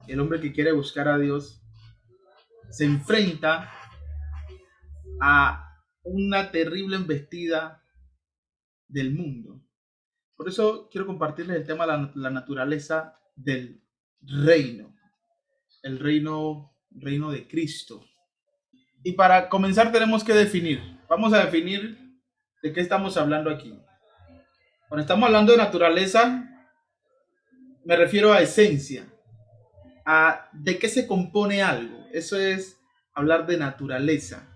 el hombre que quiere buscar a Dios, se enfrenta a una terrible embestida del mundo. Por eso quiero compartirles el tema de la naturaleza del reino, el reino de Cristo. Y para comenzar tenemos que definir, vamos a definir de qué estamos hablando aquí. Cuando estamos hablando de naturaleza, me refiero a esencia, a de qué se compone algo. Eso es hablar de naturaleza.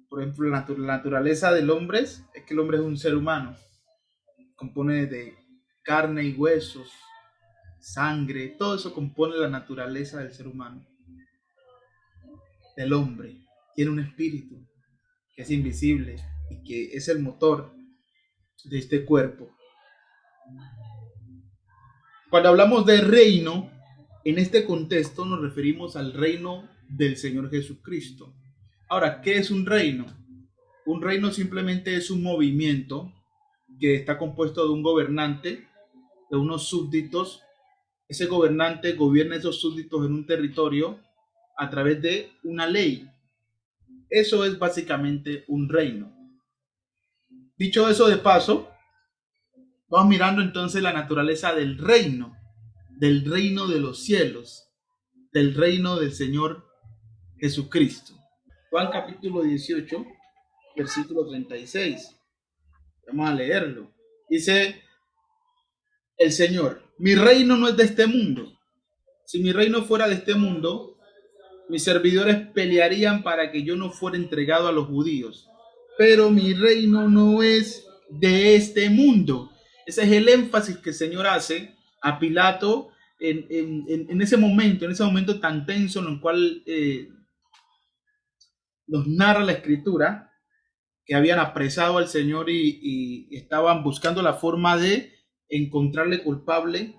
Por ejemplo, la naturaleza del hombre es que el hombre es un ser humano, compone de carne y huesos, sangre, todo eso compone la naturaleza del ser humano, del hombre. Tiene un espíritu que es invisible y que es el motor de este cuerpo. Cuando hablamos de reino, en este contexto nos referimos al reino del Señor Jesucristo. Ahora, ¿qué es un reino? Un reino simplemente es un movimiento que está compuesto de un gobernante, de unos súbditos. Ese gobernante gobierna esos súbditos en un territorio a través de una ley. Eso es básicamente un reino. Dicho eso de paso, vamos mirando entonces la naturaleza del reino de los cielos, del reino del Señor Jesucristo. Juan capítulo 18, versículo 36. Vamos a leerlo. Dice el Señor, mi reino no es de este mundo. Si mi reino fuera de este mundo, mis servidores pelearían para que yo no fuera entregado a los judíos. Pero mi reino no es de este mundo. Ese es el énfasis que el Señor hace a Pilato en ese momento tan tenso en el cual nos narra la escritura, que habían apresado al Señor y estaban buscando la forma de encontrarle culpable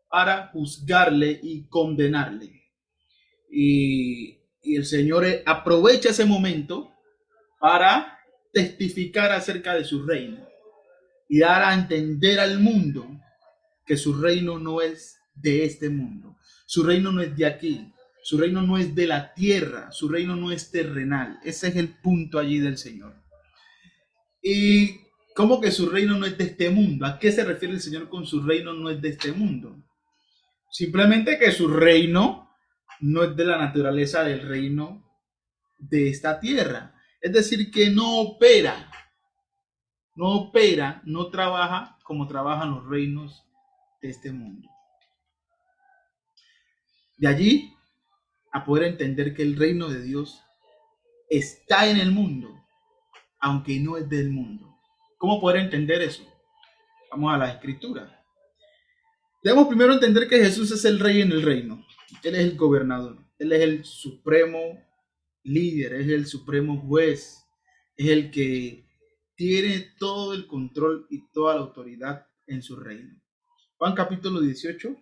para juzgarle y condenarle. Y el Señor aprovecha ese momento para testificar acerca de su reino y dar a entender al mundo que su reino no es de este mundo, su reino no es de aquí, su reino no es de la tierra, su reino no es terrenal. Ese es el punto allí del Señor. ¿Y cómo que su reino no es de este mundo? ¿A qué se refiere el Señor con su reino no es de este mundo? Simplemente que su reino no es de la naturaleza del reino de esta tierra. Es decir, que no trabaja como trabajan los reinos de este mundo. De allí a poder entender que el reino de Dios está en el mundo, aunque no es del mundo. ¿Cómo poder entender eso? Vamos a la escritura. Debemos primero entender que Jesús es el rey en el reino. Él es el gobernador. Él es el supremo líder, es el supremo juez. Es el que tiene todo el control y toda la autoridad en su reino. Juan capítulo 18,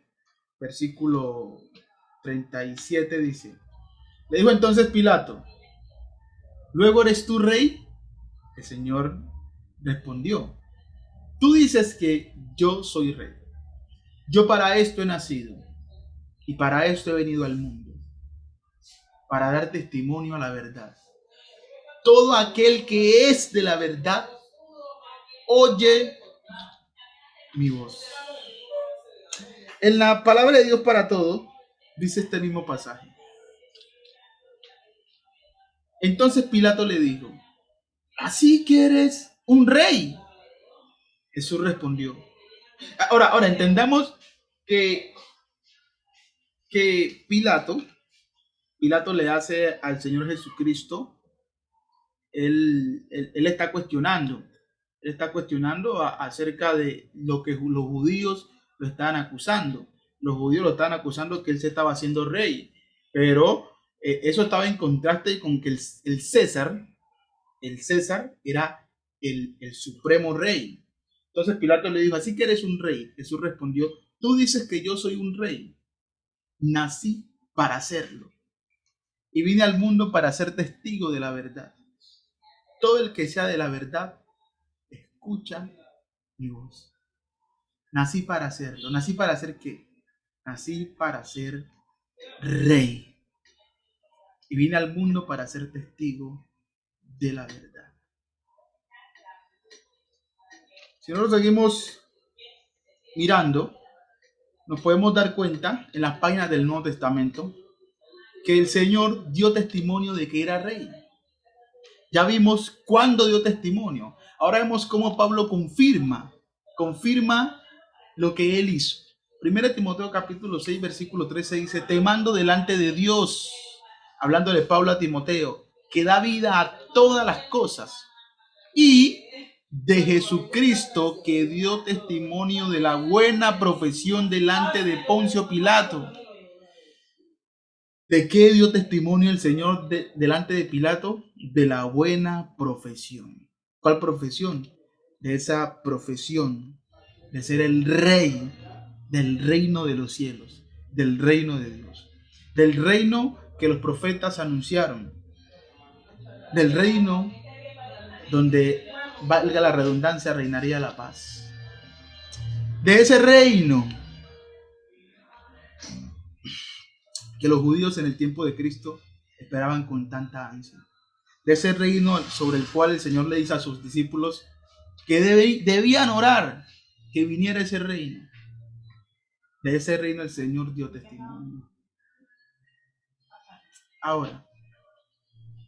versículo 37 dice, le dijo entonces Pilato, ¿luego eres tú rey? El Señor respondió, tú dices que yo soy rey. Yo para esto he nacido y para esto he venido al mundo, para dar testimonio a la verdad. Todo aquel que es de la verdad, oye mi voz. En la palabra de Dios para todo, dice este mismo pasaje. Entonces Pilato le dijo, ¿así que eres un rey? Jesús respondió. Ahora entendamos que, que Pilato le hace al Señor Jesucristo, él está cuestionando acerca de lo que los judíos lo estaban acusando. Los judíos lo estaban acusando que él se estaba haciendo rey, pero eso estaba en contraste con que el César era el supremo rey. Entonces Pilato le dijo, así que eres un rey. Jesús respondió, tú dices que yo soy un rey. Nací para hacerlo. Y vine al mundo para ser testigo de la verdad. Todo el que sea de la verdad, escucha mi voz. Nací para hacerlo. ¿Nací para hacer qué? Nací para ser rey. Y vine al mundo para ser testigo de la verdad. Si nosotros seguimos mirando, nos podemos dar cuenta en las páginas del Nuevo Testamento que el Señor dio testimonio de que era rey. Ya vimos cuándo dio testimonio. Ahora vemos cómo Pablo confirma lo que él hizo. 1 Timoteo capítulo 6, versículo 13 dice: te mando delante de Dios, hablando de Pablo a Timoteo, que da vida a todas las cosas, y de Jesucristo, que dio testimonio de la buena profesión delante de Poncio Pilato. ¿De qué dio testimonio el Señor delante de Pilato? De la buena profesión. ¿Cuál profesión? De esa profesión de ser el rey del reino de los cielos, del reino de Dios, del reino que los profetas anunciaron, del reino donde, valga la redundancia, reinaría la paz. De ese reino que los judíos en el tiempo de Cristo esperaban con tanta ansia. De ese reino sobre el cual el Señor le dice a sus discípulos que debían orar que viniera ese reino. De ese reino el Señor dio testimonio. Ahora,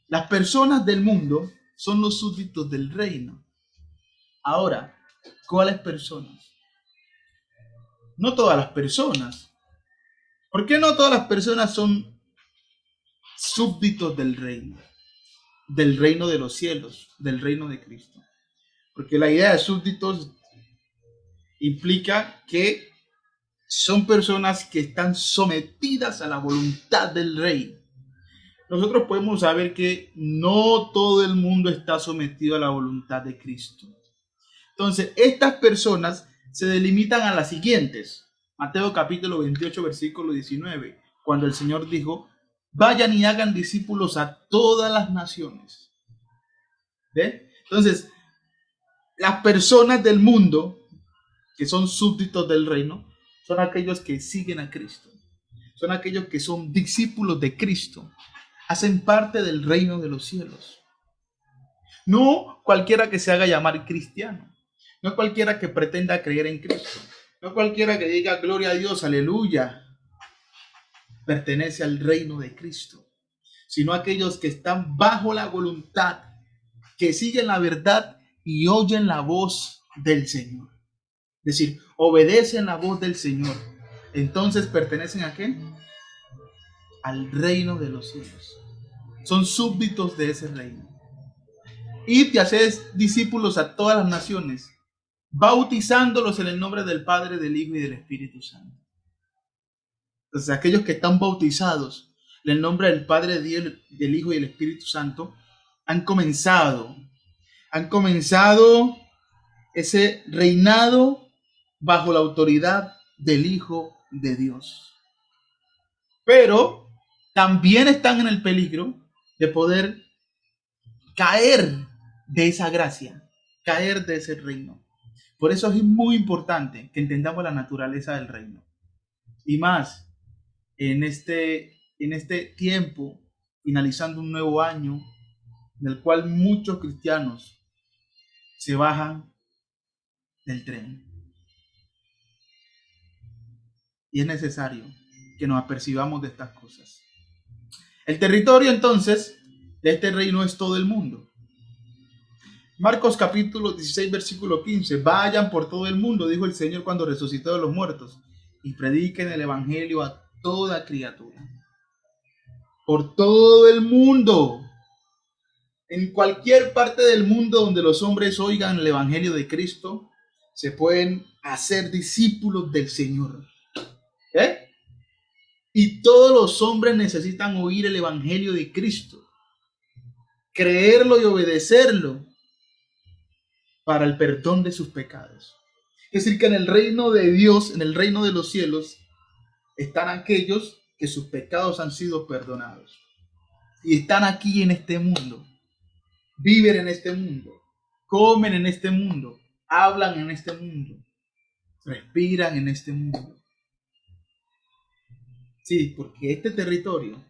las personas del mundo son los súbditos del reino. Ahora, ¿cuáles personas? No todas las personas. ¿Por qué no todas las personas son súbditos del reino? Del reino de los cielos, del reino de Cristo. Porque la idea de súbditos implica que son personas que están sometidas a la voluntad del rey. Nosotros podemos saber que no todo el mundo está sometido a la voluntad de Cristo. Entonces, estas personas se delimitan a las siguientes. Mateo capítulo 28, versículo 19, cuando el Señor dijo: vayan y hagan discípulos a todas las naciones. ¿Ve? Entonces, las personas del mundo que son súbditos del reino son aquellos que siguen a Cristo. Son aquellos que son discípulos de Cristo. Hacen parte del reino de los cielos. No cualquiera que se haga llamar cristiano. No cualquiera que pretenda creer en Cristo. No cualquiera que diga gloria a Dios, aleluya, pertenece al reino de Cristo. Sino aquellos que están bajo la voluntad, que siguen la verdad y oyen la voz del Señor. Es decir, obedecen la voz del Señor. Entonces, ¿pertenecen a qué? Al reino de los cielos. Son súbditos de ese reino. Id y haced discípulos a todas las naciones, bautizándolos en el nombre del Padre, del Hijo y del Espíritu Santo. Entonces, aquellos que están bautizados en el nombre del Padre, del Hijo y del Espíritu Santo, han comenzado ese reinado bajo la autoridad del Hijo de Dios. Pero también están en el peligro de poder caer de esa gracia, caer de ese reino. Por eso es muy importante que entendamos la naturaleza del reino. Y más en este tiempo, finalizando un nuevo año, en el cual muchos cristianos se bajan del tren. Y es necesario que nos apercibamos de estas cosas. El territorio entonces de este reino es todo el mundo. Marcos capítulo 16, versículo 15. Vayan por todo el mundo, dijo el Señor cuando resucitó de los muertos, y prediquen el evangelio a toda criatura. Por todo el mundo. En cualquier parte del mundo donde los hombres oigan el evangelio de Cristo, se pueden hacer discípulos del Señor. Y todos los hombres necesitan oír el evangelio de Cristo, creerlo y obedecerlo para el perdón de sus pecados. Es decir, que en el reino de Dios, en el reino de los cielos, están aquellos que sus pecados han sido perdonados. Y están aquí en este mundo. Viven en este mundo. Comen en este mundo. Hablan en este mundo. Respiran en este mundo. Sí, porque este territorio,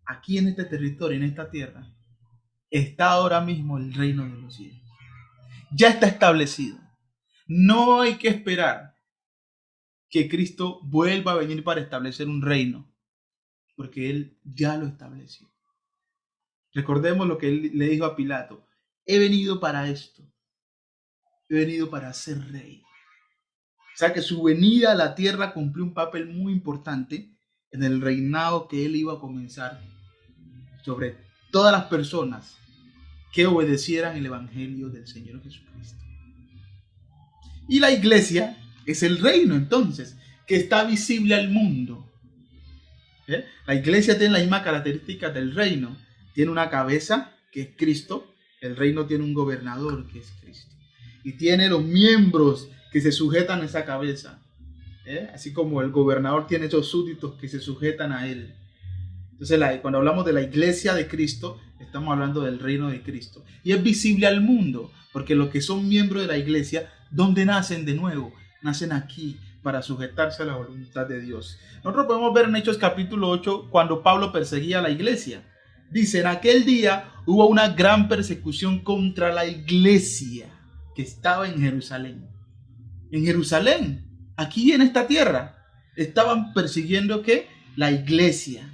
aquí en este territorio, en esta tierra, está ahora mismo el reino de los cielos. Ya está establecido. No hay que esperar que Cristo vuelva a venir para establecer un reino, porque Él ya lo estableció. Recordemos lo que Él le dijo a Pilato. He venido para esto. He venido para ser rey. O sea que su venida a la tierra cumplió un papel muy importante en el reinado que Él iba a comenzar sobre todas las personas que obedecieran el Evangelio del Señor Jesucristo. Y la iglesia es el reino entonces, que está visible al mundo. La iglesia tiene la misma característica del reino. Tiene una cabeza, que es Cristo. El reino tiene un gobernador, que es Cristo. Y tiene los miembros que se sujetan a esa cabeza. Así como el gobernador tiene esos súbditos que se sujetan a él. Entonces, cuando hablamos de la iglesia de Cristo, estamos hablando del reino de Cristo. Y es visible al mundo, porque los que son miembros de la iglesia, ¿dónde nacen de nuevo? Nacen aquí, para sujetarse a la voluntad de Dios. Nosotros podemos ver en Hechos capítulo 8, cuando Pablo perseguía a la iglesia. Dice, en aquel día hubo una gran persecución contra la iglesia que estaba en Jerusalén. En Jerusalén, aquí en esta tierra, estaban persiguiendo ¿qué? La iglesia.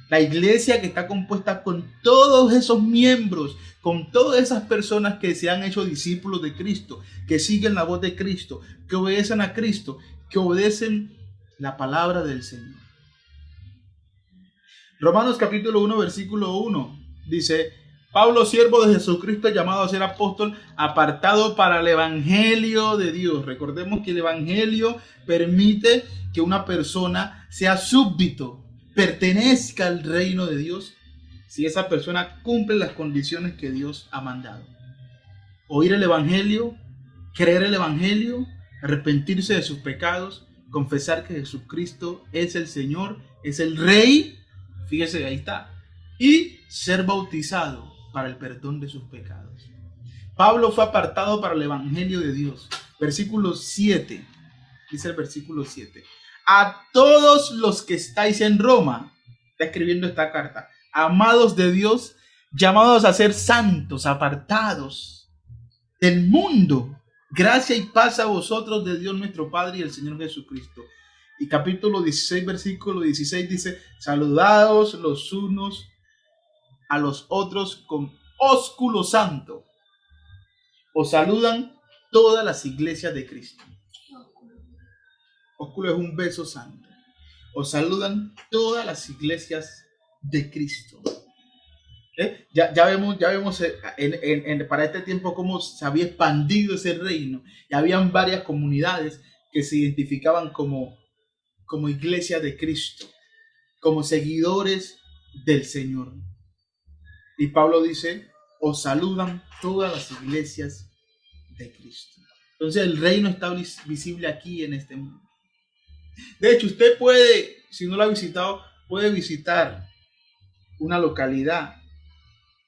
La iglesia que está compuesta con todos esos miembros, con todas esas personas que se han hecho discípulos de Cristo, que siguen la voz de Cristo, que obedecen a Cristo, que obedecen la palabra del Señor. Romanos capítulo 1, versículo 1 dice, Pablo, siervo de Jesucristo, llamado a ser apóstol, apartado para el evangelio de Dios. Recordemos que el evangelio permite que una persona sea súbdito, pertenezca al reino de Dios, si esa persona cumple las condiciones que Dios ha mandado. Oír el evangelio, creer el evangelio, arrepentirse de sus pecados, confesar que Jesucristo es el Señor, es el Rey, fíjese, ahí está, y ser bautizado para el perdón de sus pecados. Pablo fue apartado para el evangelio de Dios. Versículo 7, dice el versículo 7. A todos los que estáis en Roma, está escribiendo esta carta, amados de Dios, llamados a ser santos, apartados del mundo, gracia y paz a vosotros de Dios nuestro Padre y el Señor Jesucristo. Y capítulo 16, versículo 16 dice, saludaos los unos a los otros con ósculo santo. Os saludan todas las iglesias de Cristo. Ósculo es un beso santo. Os saludan todas las iglesias de Cristo. Ya vemos para este tiempo cómo se había expandido ese reino. Y habían varias comunidades que se identificaban como iglesia de Cristo, como seguidores del Señor. Y Pablo dice, os saludan todas las iglesias de Cristo. Entonces el reino está visible aquí en este mundo. De hecho, usted puede, si no lo ha visitado, puede visitar una localidad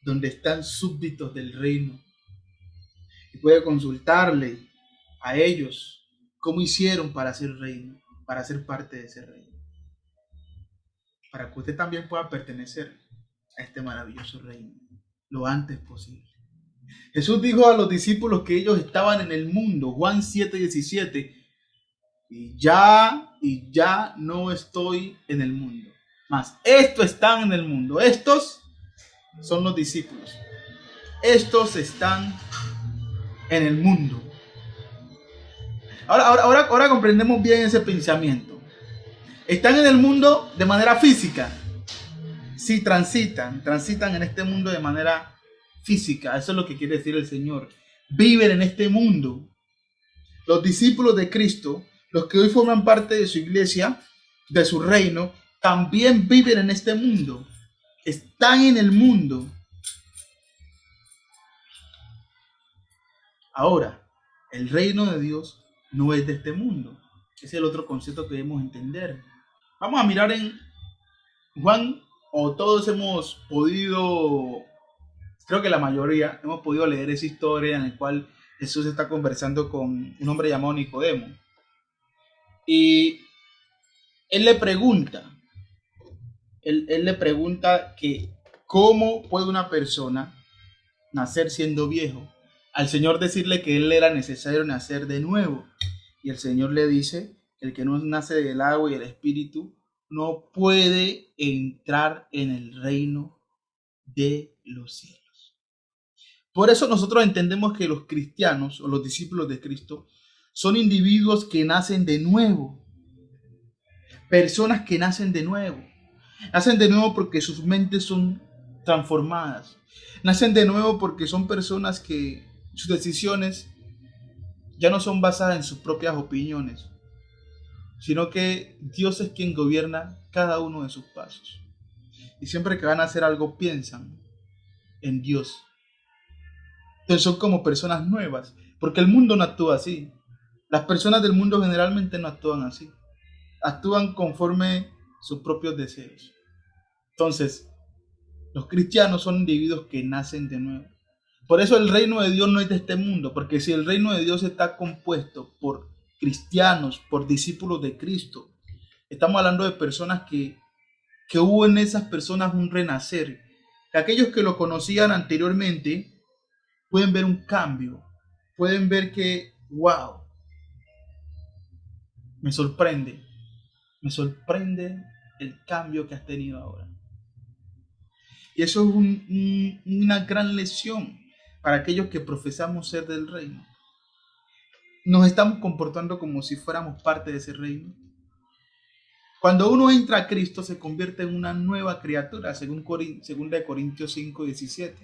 donde están súbditos del reino y puede consultarle a ellos cómo hicieron para ser reino, para ser parte de ese reino, para que usted también pueda pertenecer a este maravilloso reino lo antes posible. Jesús dijo a los discípulos que ellos estaban en el mundo, Juan 7:17, y ya no estoy en el mundo, mas estos están en el mundo. Estos son los discípulos. Estos están en el mundo. Ahora comprendemos bien ese pensamiento. Están en el mundo de manera física. Sí, transitan en este mundo de manera física. Eso es lo que quiere decir el Señor. Viven en este mundo. Los discípulos de Cristo, los que hoy forman parte de su iglesia, de su reino, también viven en este mundo. Están en el mundo. Ahora, el reino de Dios no es de este mundo. Es el otro concepto que debemos entender. Vamos a mirar en Juan, o todos hemos podido, creo que la mayoría, hemos podido leer esa historia en la cual Jesús está conversando con un hombre llamado Nicodemo. Y Él le pregunta, él le pregunta que cómo puede una persona nacer siendo viejo. Al Señor decirle que él era necesario nacer de nuevo. Y el Señor le dice, el que no nace del agua y el espíritu no puede entrar en el reino de los cielos. Por eso nosotros entendemos que los cristianos o los discípulos de Cristo son individuos que nacen de nuevo, personas que nacen de nuevo. Nacen de nuevo porque sus mentes son transformadas. Nacen de nuevo porque son personas que sus decisiones ya no son basadas en sus propias opiniones, sino que Dios es quien gobierna cada uno de sus pasos. Y siempre que van a hacer algo piensan en Dios. Entonces son como personas nuevas, porque el mundo no actúa así. Las personas del mundo generalmente no actúan así. Actúan conforme sus propios deseos. Entonces, los cristianos son individuos que nacen de nuevo. Por eso el reino de Dios no es de este mundo, porque si el reino de Dios está compuesto por cristianos, por discípulos de Cristo, estamos hablando de personas que hubo en esas personas un renacer. Aquellos que lo conocían anteriormente pueden ver un cambio, pueden ver que, wow, me sorprende el cambio que has tenido ahora. Y eso es una gran lección para aquellos que profesamos ser del reino. Nos estamos comportando como si fuéramos parte de ese reino. Cuando uno entra a Cristo se convierte en una nueva criatura, según 2 Corintios 5:17.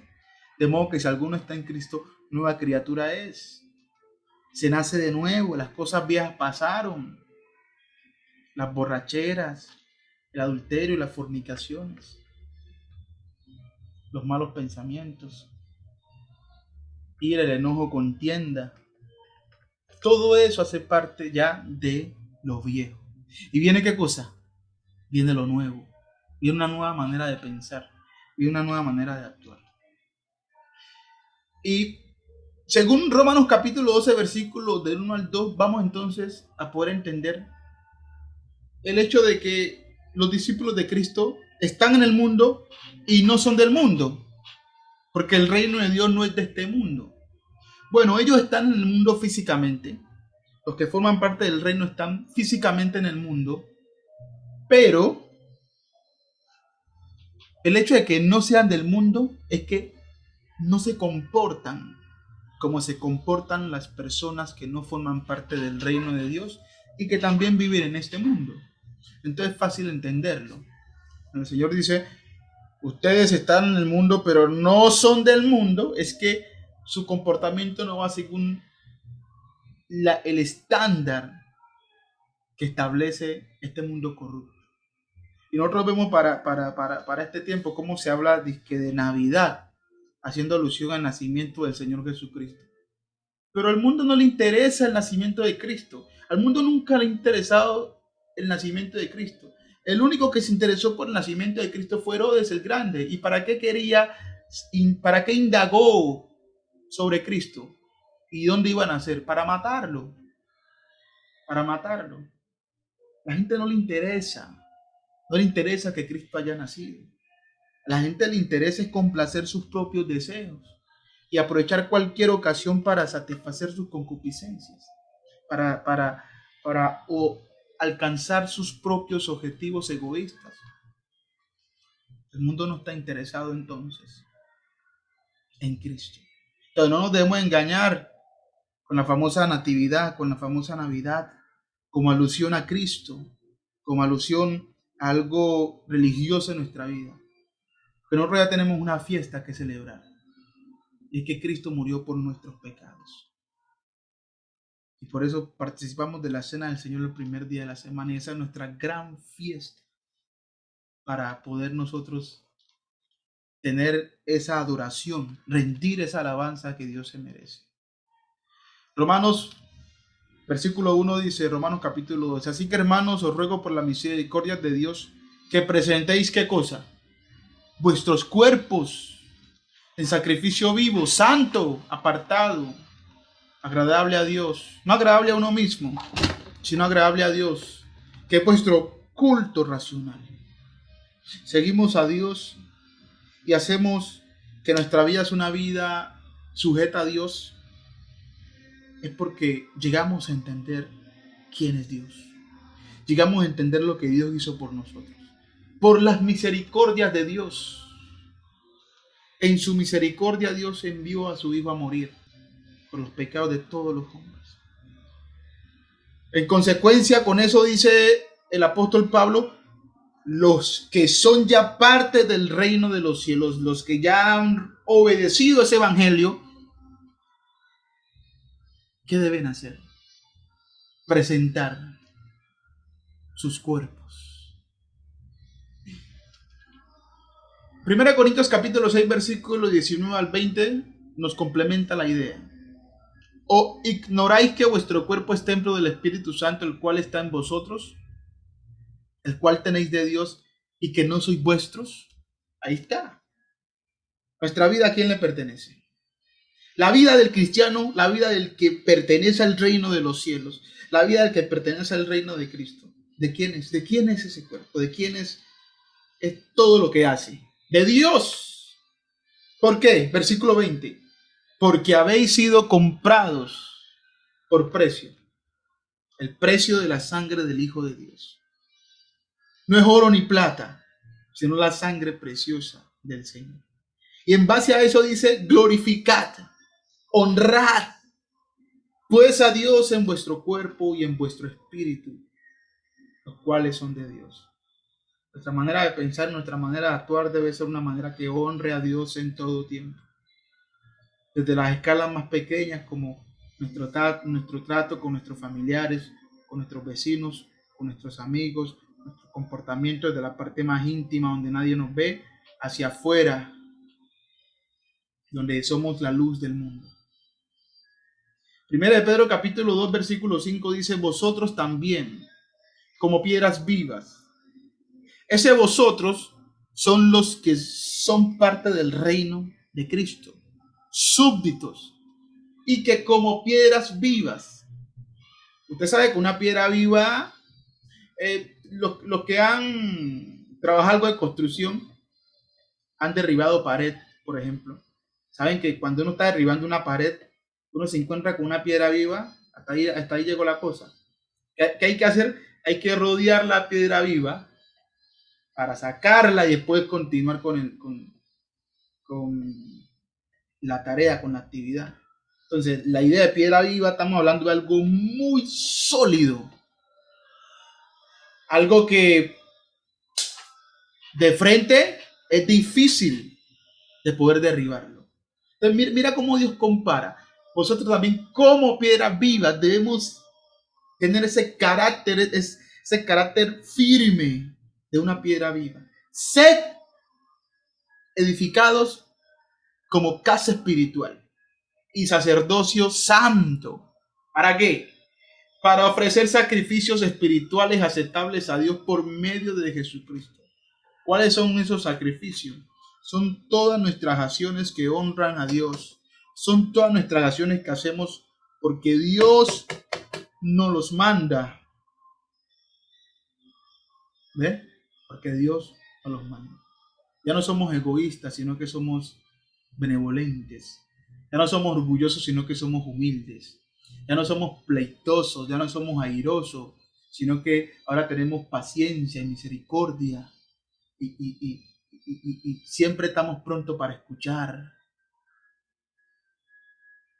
De modo que si alguno está en Cristo, nueva criatura es. Se nace de nuevo, las cosas viejas pasaron, las borracheras, el adulterio y las fornicaciones, los malos pensamientos, ira, el enojo, contienda. Todo eso hace parte ya de lo viejo. ¿Y viene qué cosa? Viene lo nuevo. Viene una nueva manera de pensar. Viene una nueva manera de actuar. Y según Romanos capítulo 12, versículos del 1 al 2, vamos entonces a poder entender el hecho de que los discípulos de Cristo están en el mundo y no son del mundo. Porque el reino de Dios no es de este mundo. Bueno, ellos están en el mundo físicamente. Los que forman parte del reino están físicamente en el mundo. Pero el hecho de que no sean del mundo es que no se comportan como se comportan las personas que no forman parte del reino de Dios y que también viven en este mundo. Entonces es fácil entenderlo. El Señor dice, ustedes están en el mundo, pero no son del mundo. Es que su comportamiento no va según el estándar que establece este mundo corrupto. Y nosotros vemos para este tiempo cómo se habla de Navidad, haciendo alusión al nacimiento del Señor Jesucristo. Pero al mundo no le interesa el nacimiento de Cristo. Al mundo nunca le ha interesado el nacimiento de Cristo. El único que se interesó por el nacimiento de Cristo fue Herodes el Grande. ¿Y para qué para qué indagó sobre Cristo? ¿Y dónde iba a nacer? Para matarlo. Para matarlo. La gente no le interesa. No le interesa que Cristo haya nacido. A la gente le interesa es complacer sus propios deseos y aprovechar cualquier ocasión para satisfacer sus concupiscencias, o alcanzar sus propios objetivos egoístas. El mundo no está interesado entonces en Cristo. Entonces no nos debemos engañar con la famosa natividad, con la famosa Navidad, como alusión a Cristo, como alusión a algo religioso en nuestra vida. Pero nosotros ya tenemos una fiesta que celebrar. Y es que Cristo murió por nuestros pecados. Y por eso participamos de la cena del Señor el primer día de la semana. Y esa es nuestra gran fiesta para poder nosotros tener esa adoración, rendir esa alabanza que Dios se merece. Romanos, versículo 1 dice, Romanos capítulo 12. Así que hermanos, os ruego por la misericordia de Dios que presentéis ¿qué cosa? Vuestros cuerpos en sacrificio vivo, santo, apartado, agradable a Dios, no agradable a uno mismo, sino agradable a Dios, que es vuestro culto racional. Seguimos a Dios y hacemos que nuestra vida es una vida sujeta a Dios, es porque llegamos a entender quién es Dios. Llegamos a entender lo que Dios hizo por nosotros. Por las misericordias de Dios. En su misericordia Dios envió a su Hijo a morir por los pecados de todos los hombres. En consecuencia, con eso dice el apóstol Pablo, los que son ya parte del reino de los cielos, los que ya han obedecido ese evangelio, ¿qué deben hacer? Presentar sus cuerpos. 1 Corintios capítulo 6, versículos 19 al 20 nos complementa la idea. ¿O ignoráis que vuestro cuerpo es templo del Espíritu Santo, el cual está en vosotros, el cual tenéis de Dios, y que no sois vuestros? Ahí está. Nuestra vida, ¿a quién le pertenece? La vida del cristiano, la vida del que pertenece al reino de los cielos, la vida del que pertenece al reino de Cristo. ¿De quién es? ¿De quién es ese cuerpo? ¿De quién es todo lo que hace? De Dios. ¿Por qué? Versículo 20. Porque habéis sido comprados por precio. El precio de la sangre del Hijo de Dios. No es oro ni plata, sino la sangre preciosa del Señor. Y en base a eso dice, glorificad, honrad, pues a Dios en vuestro cuerpo y en vuestro espíritu, los cuales son de Dios. Nuestra manera de pensar, nuestra manera de actuar debe ser una manera que honre a Dios en todo tiempo. Desde las escalas más pequeñas como nuestro trato con nuestros familiares, con nuestros vecinos, con nuestros amigos, nuestro comportamiento desde la parte más íntima donde nadie nos ve, hacia afuera, donde somos la luz del mundo. Primera de Pedro capítulo 2 versículo 5 dice, vosotros también, como piedras vivas. Ese vosotros son los que son parte del reino de Cristo, súbditos, y que como piedras vivas. Usted sabe que una piedra viva, los que han trabajado algo de construcción, han derribado pared, por ejemplo. Saben que cuando uno está derribando una pared, uno se encuentra con una piedra viva, hasta ahí llegó la cosa. ¿Qué hay que hacer? Hay que rodear la piedra viva para sacarla y después continuar con la tarea, con la actividad. Entonces, la idea de piedra viva, estamos hablando de algo muy sólido. Algo que de frente es difícil de poder derribarlo. Entonces, mira cómo Dios compara. Vosotros también, como piedras vivas, debemos tener ese carácter firme de una piedra viva. Sed edificados como casa espiritual y sacerdocio santo. ¿Para qué? Para ofrecer sacrificios espirituales aceptables a Dios por medio de Jesucristo. ¿Cuáles son esos sacrificios? Son todas nuestras acciones que honran a Dios. Son todas nuestras acciones que hacemos porque Dios nos los manda. ¿Ve? Porque Dios nos los manda. Ya no somos egoístas, sino que somos benevolentes. Ya no somos orgullosos, sino que somos humildes. Ya no somos pleitosos, ya no somos airosos, sino que ahora tenemos paciencia y misericordia. Y siempre estamos prontos para escuchar.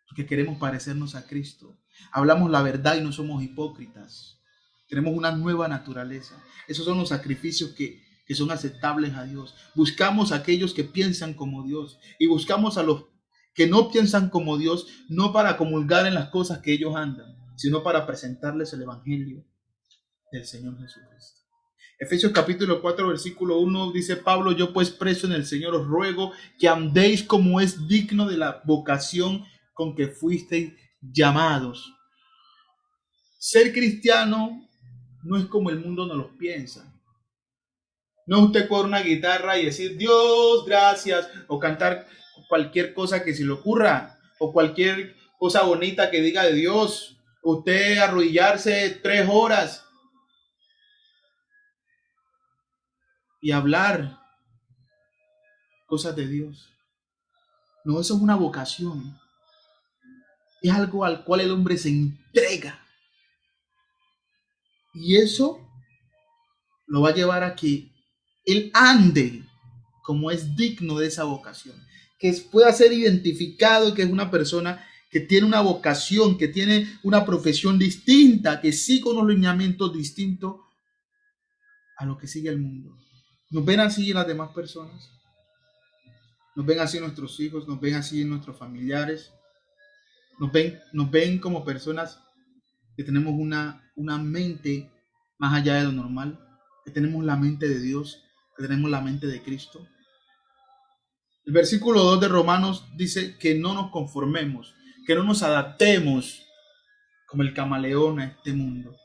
Porque queremos parecernos a Cristo. Hablamos la verdad y no somos hipócritas. Tenemos una nueva naturaleza. Esos son los sacrificios que son aceptables a Dios. Buscamos a aquellos que piensan como Dios y buscamos a los que no piensan como Dios, no para comulgar en las cosas que ellos andan, sino para presentarles el evangelio del Señor Jesucristo. Efesios capítulo 4 versículo 1 dice Pablo, yo pues preso en el Señor os ruego que andéis como es digno de la vocación con que fuisteis llamados. Ser cristiano no es como el mundo nos lo piensa. No es usted coger una guitarra y decir Dios, gracias, o cantar cualquier cosa que se le ocurra, o cualquier cosa bonita que diga de Dios. Usted arrodillarse 3 horas y hablar cosas de Dios. No, eso es una vocación. Es algo al cual el hombre se entrega. Y eso lo va a llevar a que él ande como es digno de esa vocación. Que pueda ser identificado que es una persona que tiene una vocación, que tiene una profesión distinta, que sigue unos lineamientos distintos a lo que sigue el mundo. Nos ven así las demás personas. Nos ven así nuestros hijos, nos ven así nuestros familiares. Nos ven como personas que tenemos una mente más allá de lo normal, que tenemos la mente de Dios, que tenemos la mente de Cristo. El versículo 2 de Romanos dice que no nos conformemos, que no nos adaptemos como el camaleón a este mundo,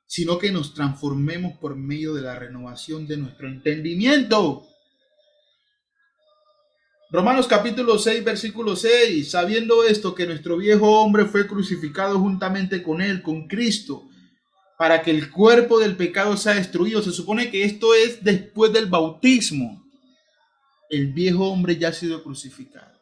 sino que nos transformemos por medio de la renovación de nuestro entendimiento. Romanos capítulo 6, versículo 6, sabiendo esto, que nuestro viejo hombre fue crucificado juntamente con él, con Cristo, para que el cuerpo del pecado sea destruido. Se supone que esto es después del bautismo. El viejo hombre ya ha sido crucificado,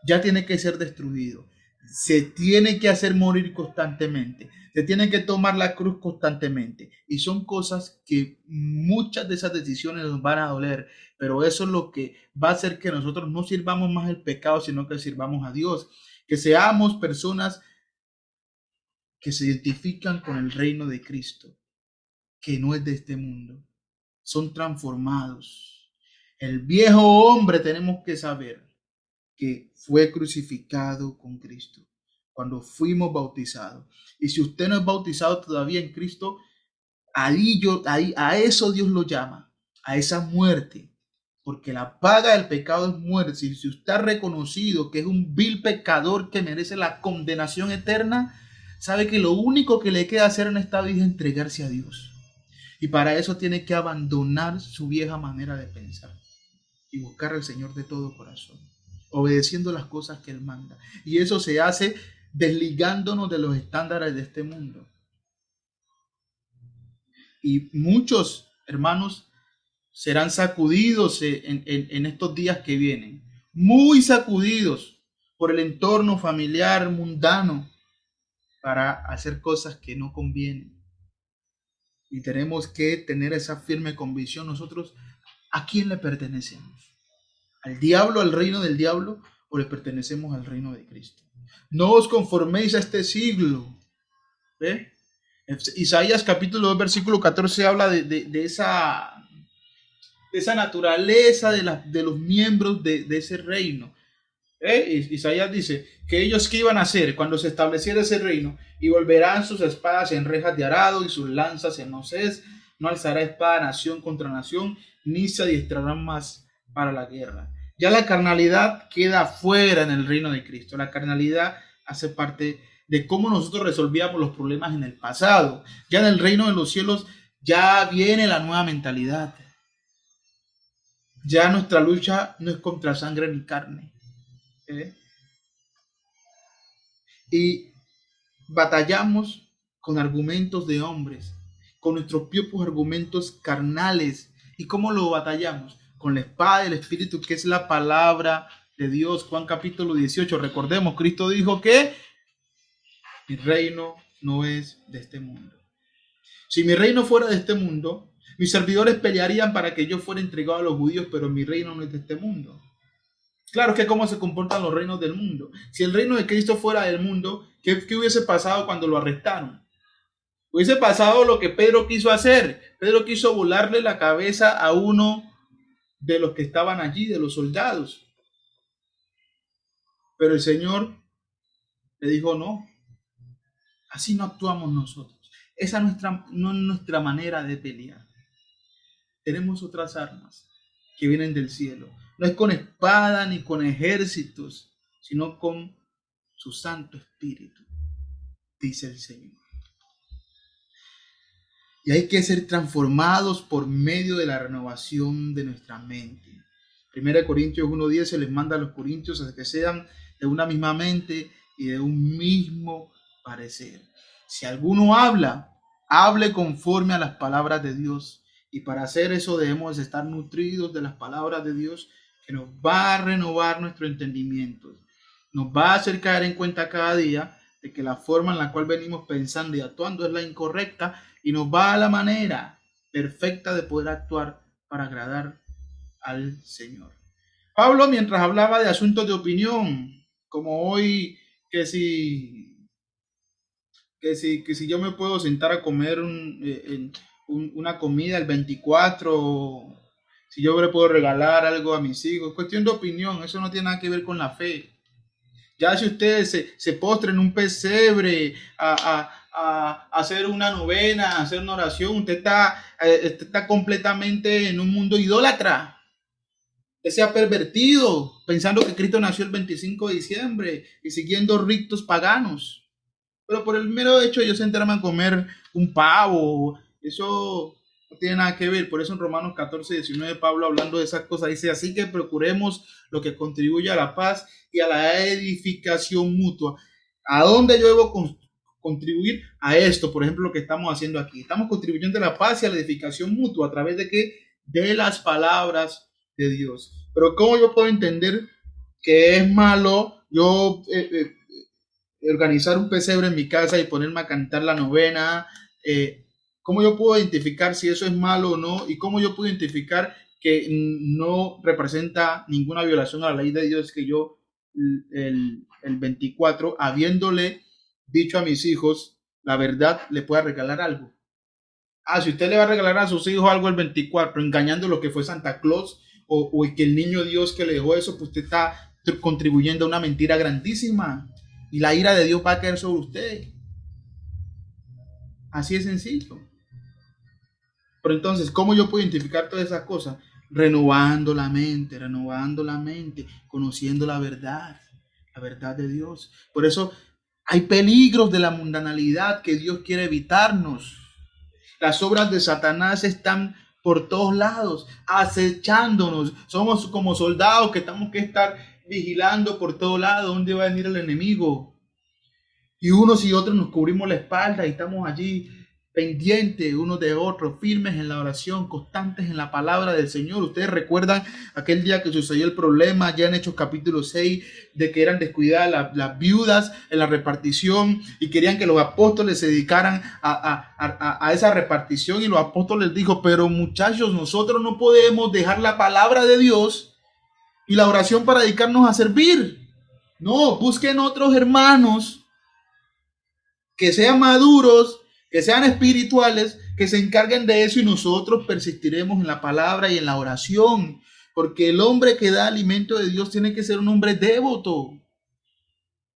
ya tiene que ser destruido. Se tiene que hacer morir constantemente. Se tiene que tomar la cruz constantemente. Y son cosas que muchas de esas decisiones nos van a doler. Pero eso es lo que va a hacer que nosotros no sirvamos más el pecado, sino que sirvamos a Dios. Que seamos personas que se identifican con el reino de Cristo, que no es de este mundo. Son transformados. El viejo hombre tenemos que saber que fue crucificado con Cristo cuando fuimos bautizados. Y si usted no es bautizado todavía en Cristo, ahí a eso Dios lo llama, a esa muerte, porque la paga del pecado es muerte. Si usted ha reconocido que es un vil pecador que merece la condenación eterna, sabe que lo único que le queda hacer en esta vida es entregarse a Dios. Y para eso tiene que abandonar su vieja manera de pensar y buscar al Señor de todo corazón, obedeciendo las cosas que Él manda. Y eso se hace desligándonos de los estándares de este mundo. Y muchos hermanos serán sacudidos en estos días que vienen, muy sacudidos por el entorno familiar mundano para hacer cosas que no convienen. Y tenemos que tener esa firme convicción nosotros, ¿a quién le pertenecemos? ¿Al diablo, al reino del diablo, o le pertenecemos al reino de Cristo? No os conforméis a este siglo. ¿Ve? Isaías capítulo 2, versículo 14 habla de esa naturaleza de los miembros de ese reino. Isaías dice que ellos qué iban a hacer cuando se estableciera ese reino, y volverán sus espadas en rejas de arado y sus lanzas en hoces. No alzará espada nación contra nación, ni se adiestrarán más para la guerra. Ya la carnalidad queda fuera en el reino de Cristo. La carnalidad hace parte de cómo nosotros resolvíamos los problemas en el pasado. Ya en el reino de los cielos ya viene la nueva mentalidad. Ya nuestra lucha no es contra sangre ni carne. Y batallamos con argumentos de hombres, con nuestros propios argumentos carnales. ¿Y cómo lo batallamos? Con la espada del Espíritu, que es la palabra de Dios. Juan capítulo 18, recordemos, Cristo dijo que mi reino no es de este mundo. Si mi reino fuera de este mundo, mis servidores pelearían para que yo fuera entregado a los judíos, pero mi reino no es de este mundo. Claro, que cómo se comportan los reinos del mundo. Si el reino de Cristo fuera del mundo, ¿qué hubiese pasado cuando lo arrestaron? Hubiese pasado lo que Pedro quiso hacer. Pedro quiso volarle la cabeza a uno de los que estaban allí, de los soldados. Pero el Señor le dijo, no, así no actuamos nosotros. Esa no es nuestra manera de pelear. Tenemos otras armas que vienen del cielo. No es con espada ni con ejércitos, sino con su Santo Espíritu, dice el Señor. Y hay que ser transformados por medio de la renovación de nuestra mente. 1 Corintios 1:10 se les manda a los corintios a que sean de una misma mente y de un mismo parecer. Si alguno habla, hable conforme a las palabras de Dios. Y para hacer eso debemos estar nutridos de las palabras de Dios, que nos va a renovar nuestro entendimiento. Nos va a hacer caer en cuenta cada día de que la forma en la cual venimos pensando y actuando es la incorrecta, y nos va a la manera perfecta de poder actuar para agradar al Señor. Pablo, mientras hablaba de asuntos de opinión, como hoy, que si, que si yo me puedo sentar a comer una comida el 24, si yo le puedo regalar algo a mis hijos, cuestión de opinión, eso no tiene nada que ver con la fe. Ya si usted se postra en un pesebre a hacer una novena, a hacer una oración, usted está completamente en un mundo idólatra. Usted se ha pervertido pensando que Cristo nació el 25 de diciembre y siguiendo ritos paganos. Pero por el mero hecho de yo sentarme a comer un pavo, eso no tiene nada que ver. Por eso en Romanos 14, 19 Pablo, hablando de esas cosas, dice: así que procuremos lo que contribuye a la paz y a la edificación mutua. ¿A dónde yo debo contribuir? A esto, por ejemplo, lo que estamos haciendo aquí. Estamos contribuyendo a la paz y a la edificación mutua. ¿A través de qué? De las palabras de Dios. Pero ¿cómo yo puedo entender que es malo yo organizar un pesebre en mi casa y ponerme a cantar la novena? ¿Cómo yo puedo identificar si eso es malo o no? ¿Y cómo yo puedo identificar que no representa ninguna violación a la ley de Dios, que yo el 24, habiéndole dicho a mis hijos la verdad, le pueda regalar algo? Ah, si usted le va a regalar a sus hijos algo el 24, engañando lo que fue Santa Claus, o que el niño Dios que le dejó eso, pues usted está contribuyendo a una mentira grandísima. Y la ira de Dios va a caer sobre usted. Así es sencillo. Pero entonces, ¿cómo yo puedo identificar todas esas cosas? Renovando la mente, conociendo la verdad de Dios. Por eso hay peligros de la mundanalidad que Dios quiere evitarnos. Las obras de Satanás están por todos lados, acechándonos. Somos como soldados que tenemos que estar vigilando por todo lado dónde va a venir el enemigo. Y unos y otros nos cubrimos la espalda y estamos allí pendientes unos de otros, firmes en la oración, constantes en la palabra del Señor. Ustedes recuerdan aquel día que sucedió el problema ya en Hechos capítulo 6, de que eran descuidadas las viudas en la repartición y querían que los apóstoles se dedicaran a esa repartición, y los apóstoles dijo: pero muchachos, nosotros no podemos dejar la palabra de Dios y la oración para dedicarnos a servir. No, busquen otros hermanos que sean maduros, que sean espirituales, que se encarguen de eso, y nosotros persistiremos en la palabra y en la oración, porque el hombre que da alimento de Dios tiene que ser un hombre devoto.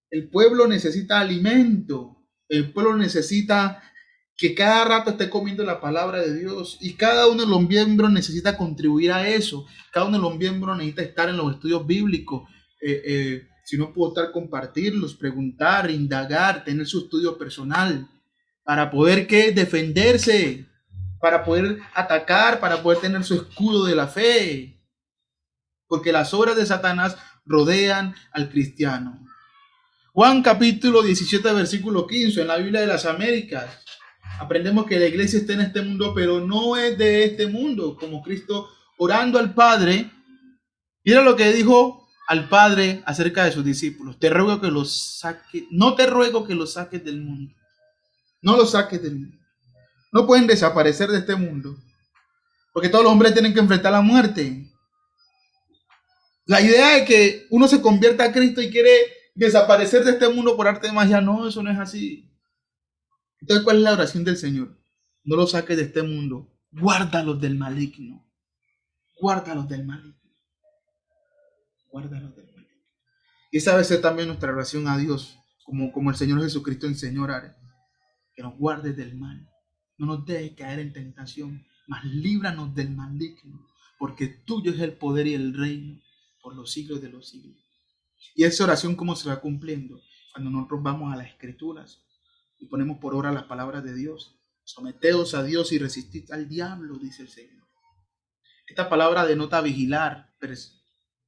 El pueblo necesita alimento, el pueblo necesita que cada rato esté comiendo la palabra de Dios, y cada uno de los miembros necesita contribuir a eso. Cada uno de los miembros necesita estar en los estudios bíblicos. Si no puedo estar, compartirlos, preguntar, indagar, tener su estudio personal para poder defenderse, para poder atacar, para poder tener su escudo de la fe, porque las obras de Satanás rodean al cristiano. Juan capítulo 17 versículo 15 en la Biblia de las Américas. Aprendemos que la iglesia está en este mundo, pero no es de este mundo. Como Cristo orando al Padre, mira lo que dijo al Padre acerca de sus discípulos: te ruego que los saques, no te ruego que los saques del mundo. No los saques del mundo. No pueden desaparecer de este mundo, porque todos los hombres tienen que enfrentar la muerte. La idea de que uno se convierta a Cristo y quiere desaparecer de este mundo por arte de magia, no, eso no es así. Entonces, ¿cuál es la oración del Señor? No los saques de este mundo, guárdalos del maligno. Guárdalos del maligno. Guárdalos del maligno. Y esa debe ser también nuestra oración a Dios, como el Señor Jesucristo enseñó a orar: que nos guardes del mal. No nos dejes caer en tentación, mas líbranos del maligno, porque tuyo es el poder y el reino por los siglos de los siglos. Y esa oración, ¿cómo se va cumpliendo? Cuando nosotros vamos a las Escrituras y ponemos por obra las palabras de Dios. Someteos a Dios y resistid al diablo, dice el Señor. Esta palabra denota vigilar,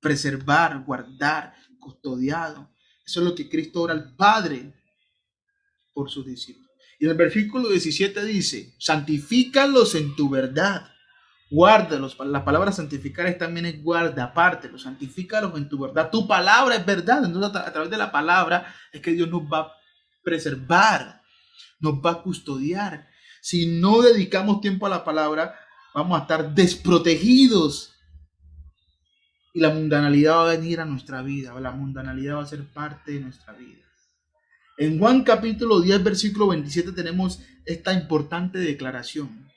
preservar, guardar, custodiado. Eso es lo que Cristo ora al Padre por sus discípulos. Y en el versículo 17 dice: santifícalos en tu verdad. Guárdalos. La palabra santificar también es guarda, apártelos, santifícalos en tu verdad. Tu palabra es verdad. Entonces, a través de la palabra es que Dios nos va a preservar, nos va a custodiar. Si no dedicamos tiempo a la palabra, vamos a estar desprotegidos y la mundanalidad va a venir a nuestra vida, la mundanalidad va a ser parte de nuestra vida. En Juan capítulo 10, versículo 27 tenemos esta importante declaración,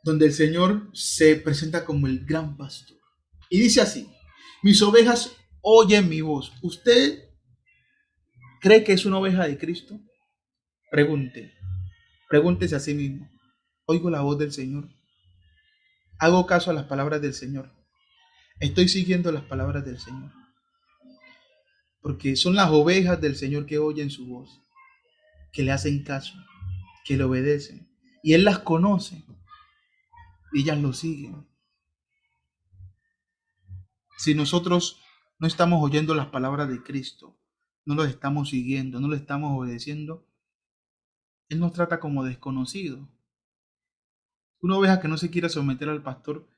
donde el Señor se presenta como el gran pastor. Y dice así: mis ovejas oyen mi voz. ¿Usted cree que es una oveja de Cristo? Pregúntese a sí mismo. ¿Oigo la voz del Señor? ¿Hago caso a las palabras del Señor? ¿Estoy siguiendo las palabras del Señor? Porque son las ovejas del Señor que oyen su voz, que le hacen caso, que le obedecen. Y Él las conoce y ellas lo siguen. Si nosotros no estamos oyendo las palabras de Cristo, no los estamos siguiendo, no le estamos obedeciendo, Él nos trata como desconocidos. Una oveja que no se quiera someter al pastor,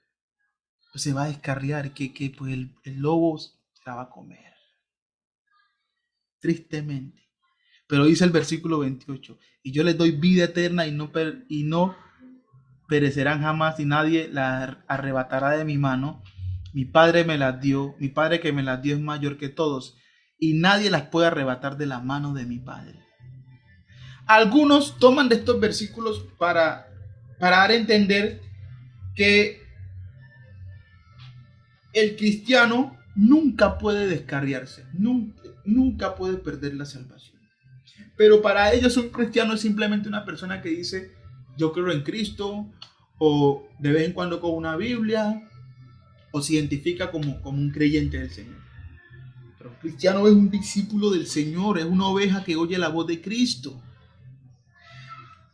pues se va a descarriar, que pues el lobo se la va a comer. Tristemente. Pero dice el versículo 28, y yo les doy vida eterna y no perecerán jamás y nadie la arrebatará de mi mano. Mi Padre me las dio, mi Padre que me las dio es mayor que todos y nadie las puede arrebatar de la mano de mi Padre. Algunos toman de estos versículos para dar a entender que el cristiano nunca puede descarriarse, nunca puede perder la salvación. Pero para ellos un cristiano es simplemente una persona que dice, yo creo en Cristo, o de vez en cuando con una Biblia, o se identifica como un creyente del Señor. Pero un cristiano es un discípulo del Señor, es una oveja que oye la voz de Cristo.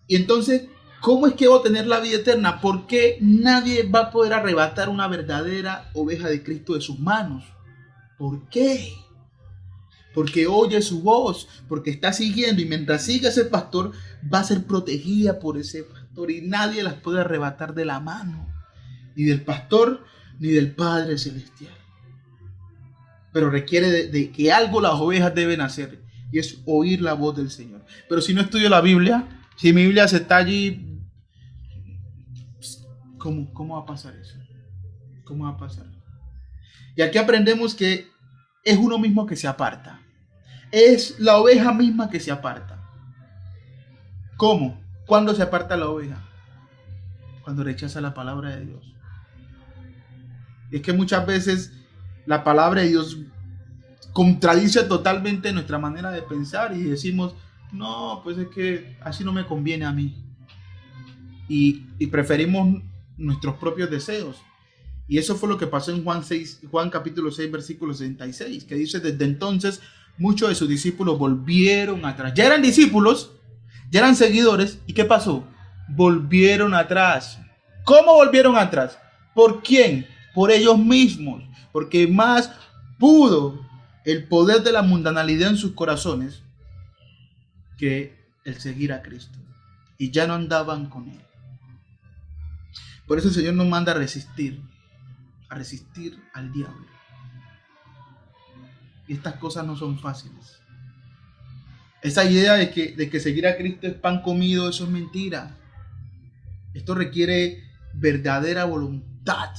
Y entonces, ¿cómo es que va a tener la vida eterna? ¿Por qué nadie va a poder arrebatar una verdadera oveja de Cristo de sus manos? ¿Por qué? Porque oye su voz, porque está siguiendo y mientras siga ese pastor va a ser protegida por ese pastor y nadie las puede arrebatar de la mano, ni del pastor ni del Padre Celestial. Pero requiere de que algo las ovejas deben hacer y es oír la voz del Señor. Pero si no estudio la Biblia, si mi Biblia se está allí, ¿cómo va a pasar eso? ¿Cómo va a pasar? Y aquí aprendemos que es uno mismo que se aparta. Es la oveja misma que se aparta. ¿Cómo? ¿Cuándo se aparta la oveja? Cuando rechaza la palabra de Dios. Y es que muchas veces la palabra de Dios contradice totalmente nuestra manera de pensar y decimos, no, pues es que así no me conviene a mí. Y preferimos nuestros propios deseos. Y eso fue lo que pasó en Juan capítulo 6, versículo 66, que dice, desde entonces muchos de sus discípulos volvieron atrás. Ya eran discípulos, ya eran seguidores. ¿Y qué pasó? Volvieron atrás. ¿Cómo volvieron atrás? ¿Por quién? Por ellos mismos. Porque más pudo el poder de la mundanalidad en sus corazones que el seguir a Cristo. Y ya no andaban con Él. Por eso el Señor nos manda a resistir al diablo. Y estas cosas no son fáciles. Esa idea de que seguir a Cristo es pan comido, eso es mentira. Esto requiere verdadera voluntad,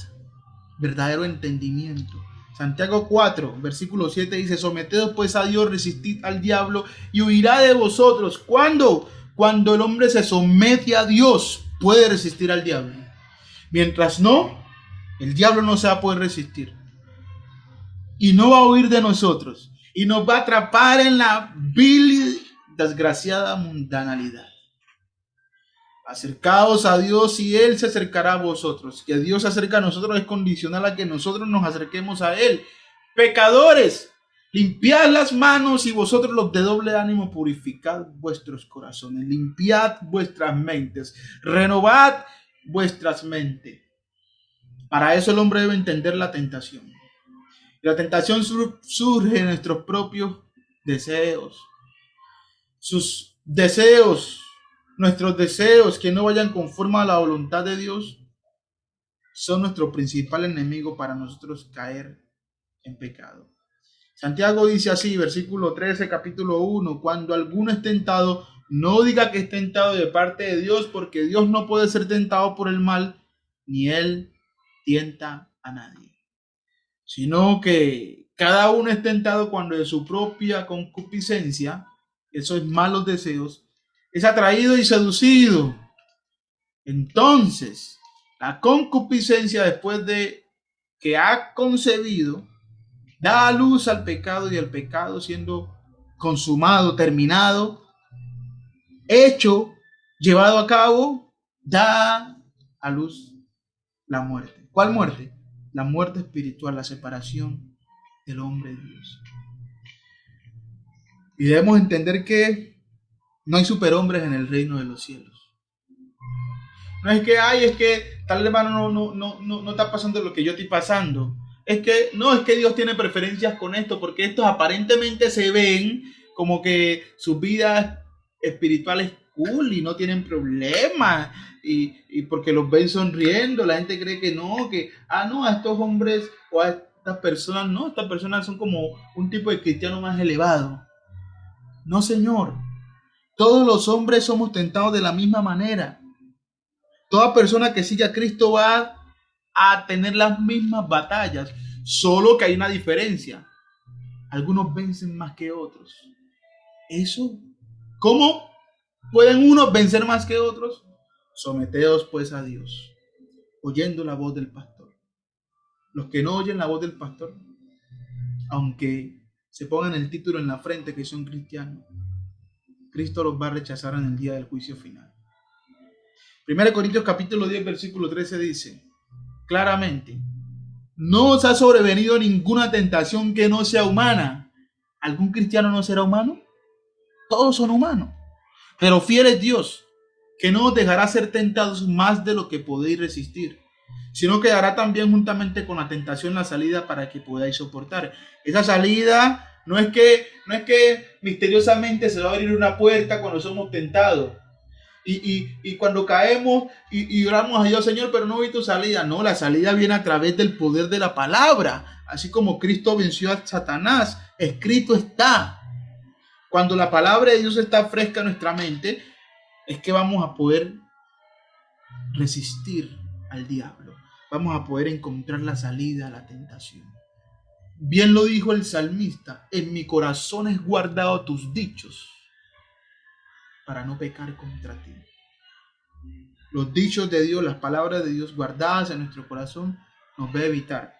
verdadero entendimiento. Santiago 4, versículo 7 dice, someteos pues a Dios, resistid al diablo y huirá de vosotros. ¿Cuándo? Cuando el hombre se somete a Dios, puede resistir al diablo. Mientras no, el diablo no se va a poder resistir. Y no va a huir de nosotros. Y nos va a atrapar en la vil y desgraciada mundanalidad. Acercaos a Dios y Él se acercará a vosotros. Que Dios se acerca a nosotros es condicional a que nosotros nos acerquemos a Él. Pecadores, limpiad las manos y vosotros los de doble ánimo purificad vuestros corazones. Limpiad vuestras mentes. Renovad vuestras mentes. Para eso el hombre debe entender la tentación. La tentación surge de nuestros propios deseos. Sus deseos Nuestros deseos que no vayan conforme a la voluntad de Dios son nuestro principal enemigo para nosotros caer en pecado. Santiago dice así, versículo 13, capítulo 1, cuando alguno es tentado, no diga que es tentado de parte de Dios, porque Dios no puede ser tentado por el mal, ni él tienta a nadie, sino que cada uno es tentado cuando de su propia concupiscencia, eso es malos deseos, es atraído y seducido. Entonces, la concupiscencia, después de que ha concebido, da a luz al pecado, y el pecado, siendo consumado, terminado, hecho, llevado a cabo, da a luz la muerte. ¿Cuál muerte? La muerte espiritual, la separación del hombre de Dios. Y debemos entender que no hay superhombres en el reino de los cielos. No es que, ay, es que tal hermano no está pasando lo que yo estoy pasando. Es que, no, es que Dios tiene preferencias con esto, porque estos aparentemente se ven como que sus vidas espirituales cool y no tienen problemas. Y porque los ven sonriendo, la gente cree que no, no, a estos hombres o a estas personas, no, estas personas son como un tipo de cristiano más elevado. No, Señor. Todos los hombres somos tentados de la misma manera. Toda persona que sigue a Cristo va a tener las mismas batallas, solo que hay una diferencia. Algunos vencen más que otros. Eso, ¿cómo pueden unos vencer más que otros? Someteos pues a Dios, oyendo la voz del pastor. Los que no oyen la voz del pastor, aunque se pongan el título en la frente que son cristianos, Cristo los va a rechazar en el día del juicio final. 1 Corintios capítulo 10, versículo 13 dice claramente: no os ha sobrevenido ninguna tentación que no sea humana. ¿Algún cristiano no será humano? Todos son humanos. Pero fiel es Dios, que no os dejará ser tentados más de lo que podéis resistir, sino que dará también juntamente con la tentación la salida para que podáis soportar. Esa salida no es que misteriosamente se va a abrir una puerta cuando somos tentados. Y cuando caemos y oramos a Dios, Señor, pero no vi tu salida. No, la salida viene a través del poder de la palabra. Así como Cristo venció a Satanás, escrito está. Cuando la palabra de Dios está fresca en nuestra mente, es que vamos a poder resistir al diablo. Vamos a poder encontrar la salida a la tentación. Bien lo dijo el salmista: en mi corazón es guardado tus dichos para no pecar contra ti. Los dichos de Dios, las palabras de Dios guardadas en nuestro corazón, nos va a evitar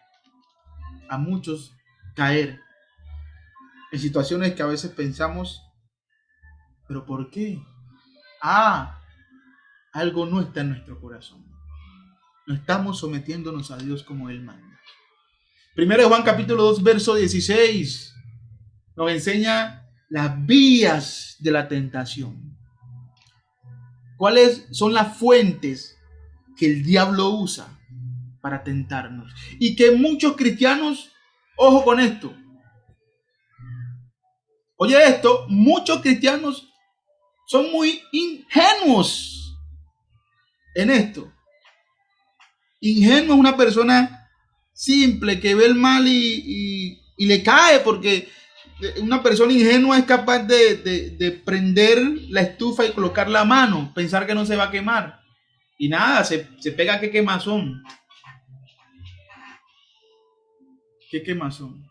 a muchos caer en situaciones que a veces pensamos, ¿pero por qué? Algo no está en nuestro corazón. No estamos sometiéndonos a Dios como Él manda. 1 Juan capítulo 2, verso 16 nos enseña las vías de la tentación. ¿Cuáles son las fuentes que el diablo usa para tentarnos? Y que muchos cristianos, ojo con esto, oye esto, muchos cristianos son muy ingenuos en esto. Ingenuo es una persona simple que ve el mal y le cae, porque una persona ingenua es capaz de prender la estufa y colocar la mano, pensar que no se va a quemar. Y nada, se pega que quemazón. ¿Qué quemazón?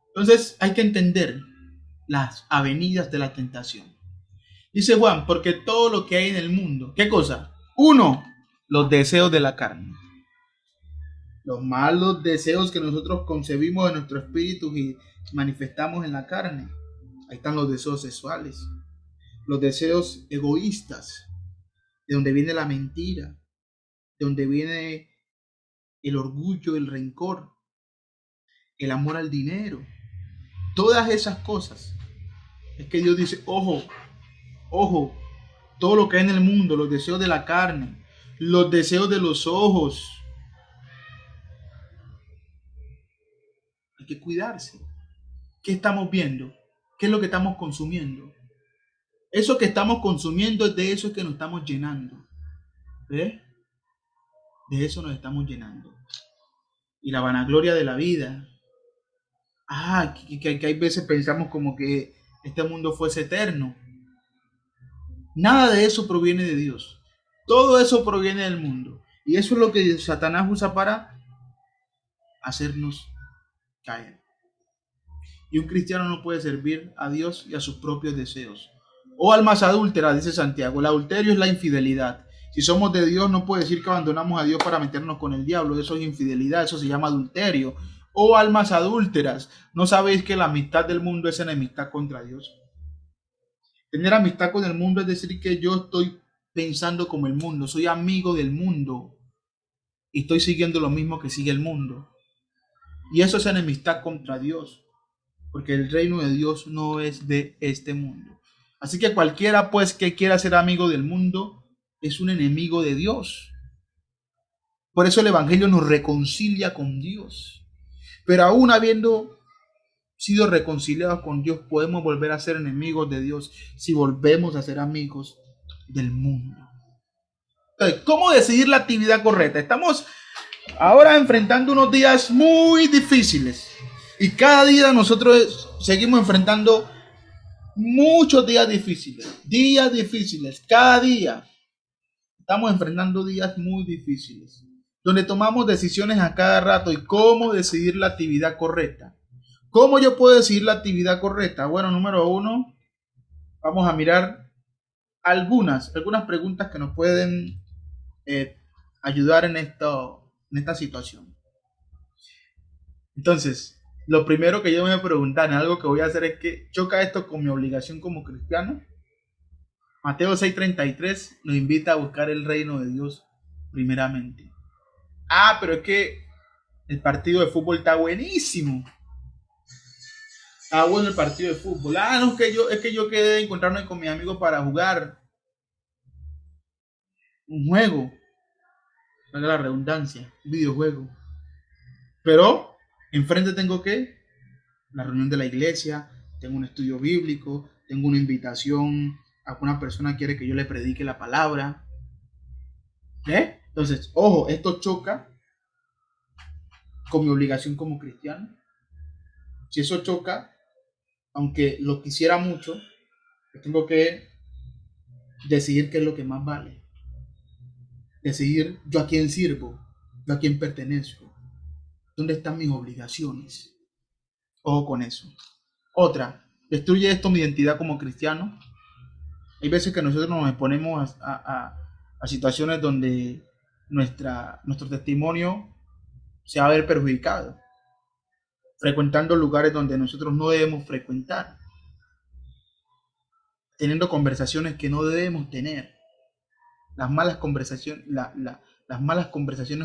Entonces hay que entender las avenidas de la tentación. Dice Juan, porque todo lo que hay en el mundo, ¿qué cosa? Uno, los deseos de la carne. Los malos deseos que nosotros concebimos en nuestro espíritu y manifestamos en la carne. Ahí están los deseos sexuales, los deseos egoístas, de donde viene la mentira, de donde viene el orgullo, el rencor, el amor al dinero. Todas esas cosas. Es que Dios dice, ojo, ojo, todo lo que hay en el mundo, los deseos de la carne, los deseos de los ojos. Hay que cuidarse. ¿Qué estamos viendo? ¿Qué es lo que estamos consumiendo? Eso que estamos consumiendo es de eso que nos estamos llenando. ¿Eh? De eso nos estamos llenando. Y la vanagloria de la vida. Que hay veces pensamos como que este mundo fuese eterno. Nada de eso proviene de Dios. Todo eso proviene del mundo. Y eso es lo que Satanás usa para hacernos caer. Y un cristiano no puede servir a Dios y a sus propios deseos. O almas adúlteras, dice Santiago. El adulterio es la infidelidad. Si somos de Dios, no puede decir que abandonamos a Dios para meternos con el diablo. Eso es infidelidad, eso se llama adulterio. O almas adúlteras. ¿No sabéis que la amistad del mundo es enemistad contra Dios? Tener amistad con el mundo es decir que yo estoy pensando como el mundo. Soy amigo del mundo. Y estoy siguiendo lo mismo que sigue el mundo. Y eso es enemistad contra Dios. Porque el reino de Dios no es de este mundo. Así que cualquiera pues que quiera ser amigo del mundo es un enemigo de Dios. Por eso el Evangelio nos reconcilia con Dios. Pero aún habiendo sido reconciliados con Dios, podemos volver a ser enemigos de Dios si volvemos a ser amigos del mundo. Entonces, ¿cómo decidir la actividad correcta? Estamos ahora enfrentando unos días muy difíciles. Y cada día nosotros seguimos enfrentando muchos días difíciles, cada día estamos enfrentando días muy difíciles, donde tomamos decisiones a cada rato y cómo decidir la actividad correcta. ¿Cómo yo puedo decidir la actividad correcta? Bueno, número uno, vamos a mirar algunas preguntas que nos pueden ayudar en esta situación. Entonces, lo primero que yo me voy a preguntar, algo que voy a hacer es que choca esto con mi obligación como cristiano. Mateo 6:33 nos invita a buscar el reino de Dios primeramente. Pero es que el partido de fútbol está buenísimo. Está bueno el partido de fútbol. No, es que yo quedé de encontrarme con mis amigos para jugar un juego. Valga la redundancia, un videojuego. Pero enfrente tengo que la reunión de la iglesia, tengo un estudio bíblico, tengo una invitación, alguna persona quiere que yo le predique la palabra. Entonces, ojo, esto choca con mi obligación como cristiano. Si eso choca, aunque lo quisiera mucho, tengo que decidir qué es lo que más vale. Decidir yo a quién sirvo, yo a quién pertenezco, dónde están mis obligaciones. Ojo con eso. Otra, ¿destruye esto mi identidad como cristiano? Hay veces que nosotros nos exponemos a situaciones donde nuestro testimonio se va a ver perjudicado, frecuentando lugares donde nosotros no debemos frecuentar, teniendo conversaciones que no debemos tener. Las malas conversaciones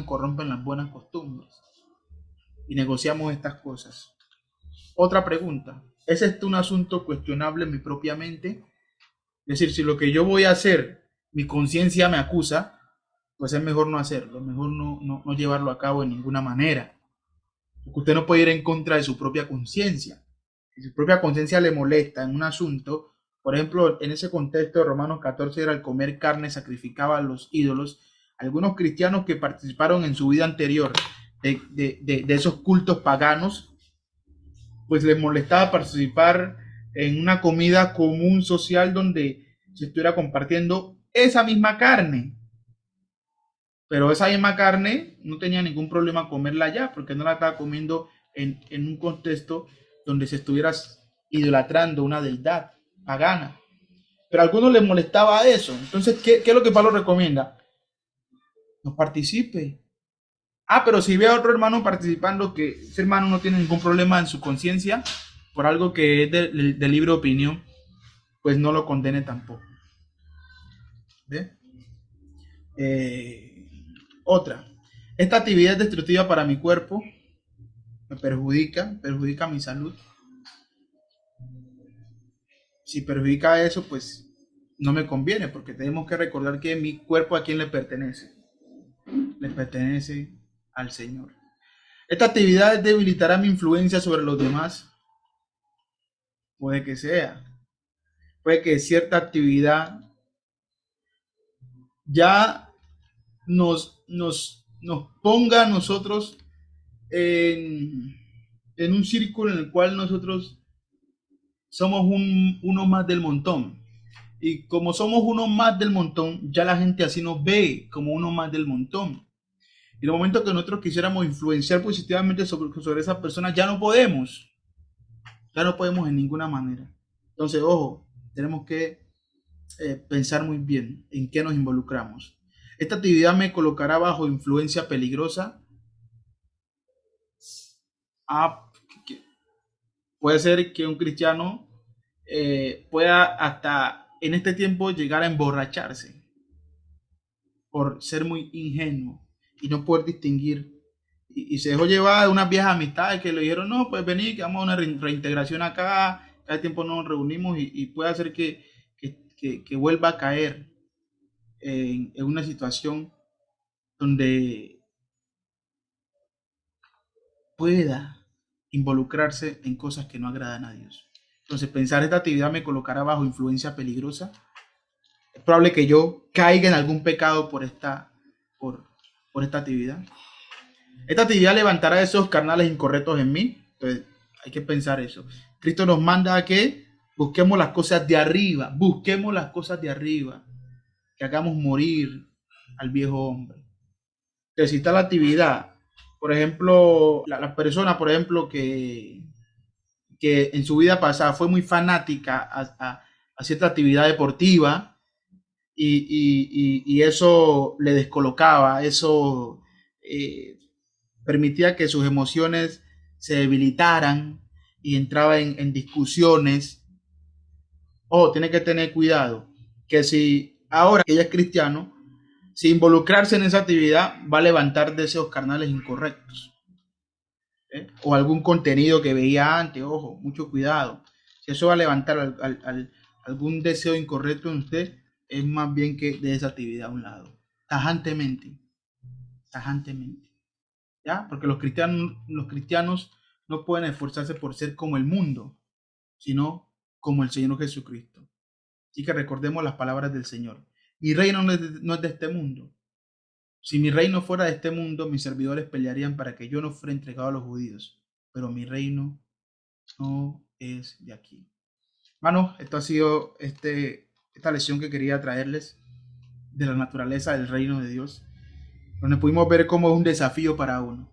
corrompen las buenas costumbres y negociamos estas cosas. Otra pregunta, ¿es esto un asunto cuestionable en mi propia mente? Es decir, si lo que yo voy a hacer, mi conciencia me acusa, pues es mejor no hacerlo, mejor no llevarlo a cabo de ninguna manera. Porque usted no puede ir en contra de su propia conciencia. Si su propia conciencia le molesta en un asunto, por ejemplo, en ese contexto de Romanos 14 era el comer carne sacrificaba a los ídolos. Algunos cristianos que participaron en su vida anterior de esos cultos paganos, pues les molestaba participar en una comida común social donde se estuviera compartiendo esa misma carne. Pero esa misma carne no tenía ningún problema comerla ya, porque no la estaba comiendo en un contexto donde se estuviera idolatrando una deidad pagana. Pero a algunos les molestaba eso. Entonces, ¿qué es lo que Pablo recomienda? No participe. Pero si ve a otro hermano participando, que ese hermano no tiene ningún problema en su conciencia por algo que es de libre opinión, pues no lo condene tampoco. ¿Ve? Otra. Esta actividad es destructiva para mi cuerpo, me perjudica mi salud. Si perjudica eso, pues no me conviene, porque tenemos que recordar que mi cuerpo a quién le pertenece. Le pertenece al Señor. Esta actividad debilitará mi influencia sobre los demás. puede que sea, puede que cierta actividad ya nos ponga a nosotros en, en un círculo en el cual nosotros somos uno más del montón. Y como somos uno más del montón, ya la gente así nos ve como uno más del montón. Y en el momento que nosotros quisiéramos influenciar positivamente sobre esas personas, ya no podemos. Ya no podemos en ninguna manera. Entonces, ojo, tenemos que pensar muy bien en qué nos involucramos. Esta actividad me colocará bajo influencia peligrosa. Ah, puede ser que un cristiano pueda hasta en este tiempo llegar a emborracharse por ser muy ingenuo y no poder distinguir. Y se dejó llevar de unas viejas amistades que le dijeron, no, pues vení, que vamos a una reintegración acá, cada tiempo nos reunimos y puede hacer que vuelva a caer en una situación donde pueda involucrarse en cosas que no agradan a Dios. Entonces, pensar esta actividad me colocará bajo influencia peligrosa. Es probable que yo caiga en algún pecado por, por esta actividad. Esta actividad levantará esos carnales incorrectos en mí. Entonces, hay que pensar eso. Cristo nos manda a que busquemos las cosas de arriba. Busquemos las cosas de arriba. Que hagamos morir al viejo hombre. Entonces, si está la actividad, por ejemplo, la persona, por ejemplo, que en su vida pasada fue muy fanática a cierta actividad deportiva y eso le descolocaba, eso permitía que sus emociones se debilitaran y entraba en discusiones. Tiene que tener cuidado, que si ahora que ella es cristiano, si involucrarse en esa actividad va a levantar deseos carnales incorrectos, o algún contenido que veía antes, ojo, mucho cuidado. Si eso va a levantar algún deseo incorrecto en usted, es más bien que de esa actividad a un lado, tajantemente, tajantemente. ¿Ya? Porque los cristianos no pueden esforzarse por ser como el mundo, sino como el Señor Jesucristo. Así que recordemos las palabras del Señor. Mi reino no es de este mundo. Si mi reino fuera de este mundo, mis servidores pelearían para que yo no fuera entregado a los judíos. Pero mi reino no es de aquí. Hermanos, esto ha sido esta lección que quería traerles de la naturaleza del reino de Dios, donde pudimos ver cómo es un desafío para uno.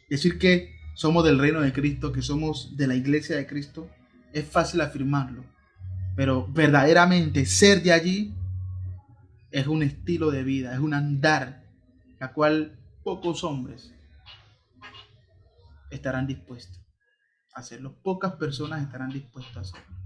Decir que somos del reino de Cristo, que somos de la iglesia de Cristo, es fácil afirmarlo, pero verdaderamente ser de allí es un estilo de vida, es un andar, la cual pocos hombres estarán dispuestos a hacerlo, pocas personas estarán dispuestas a hacerlo.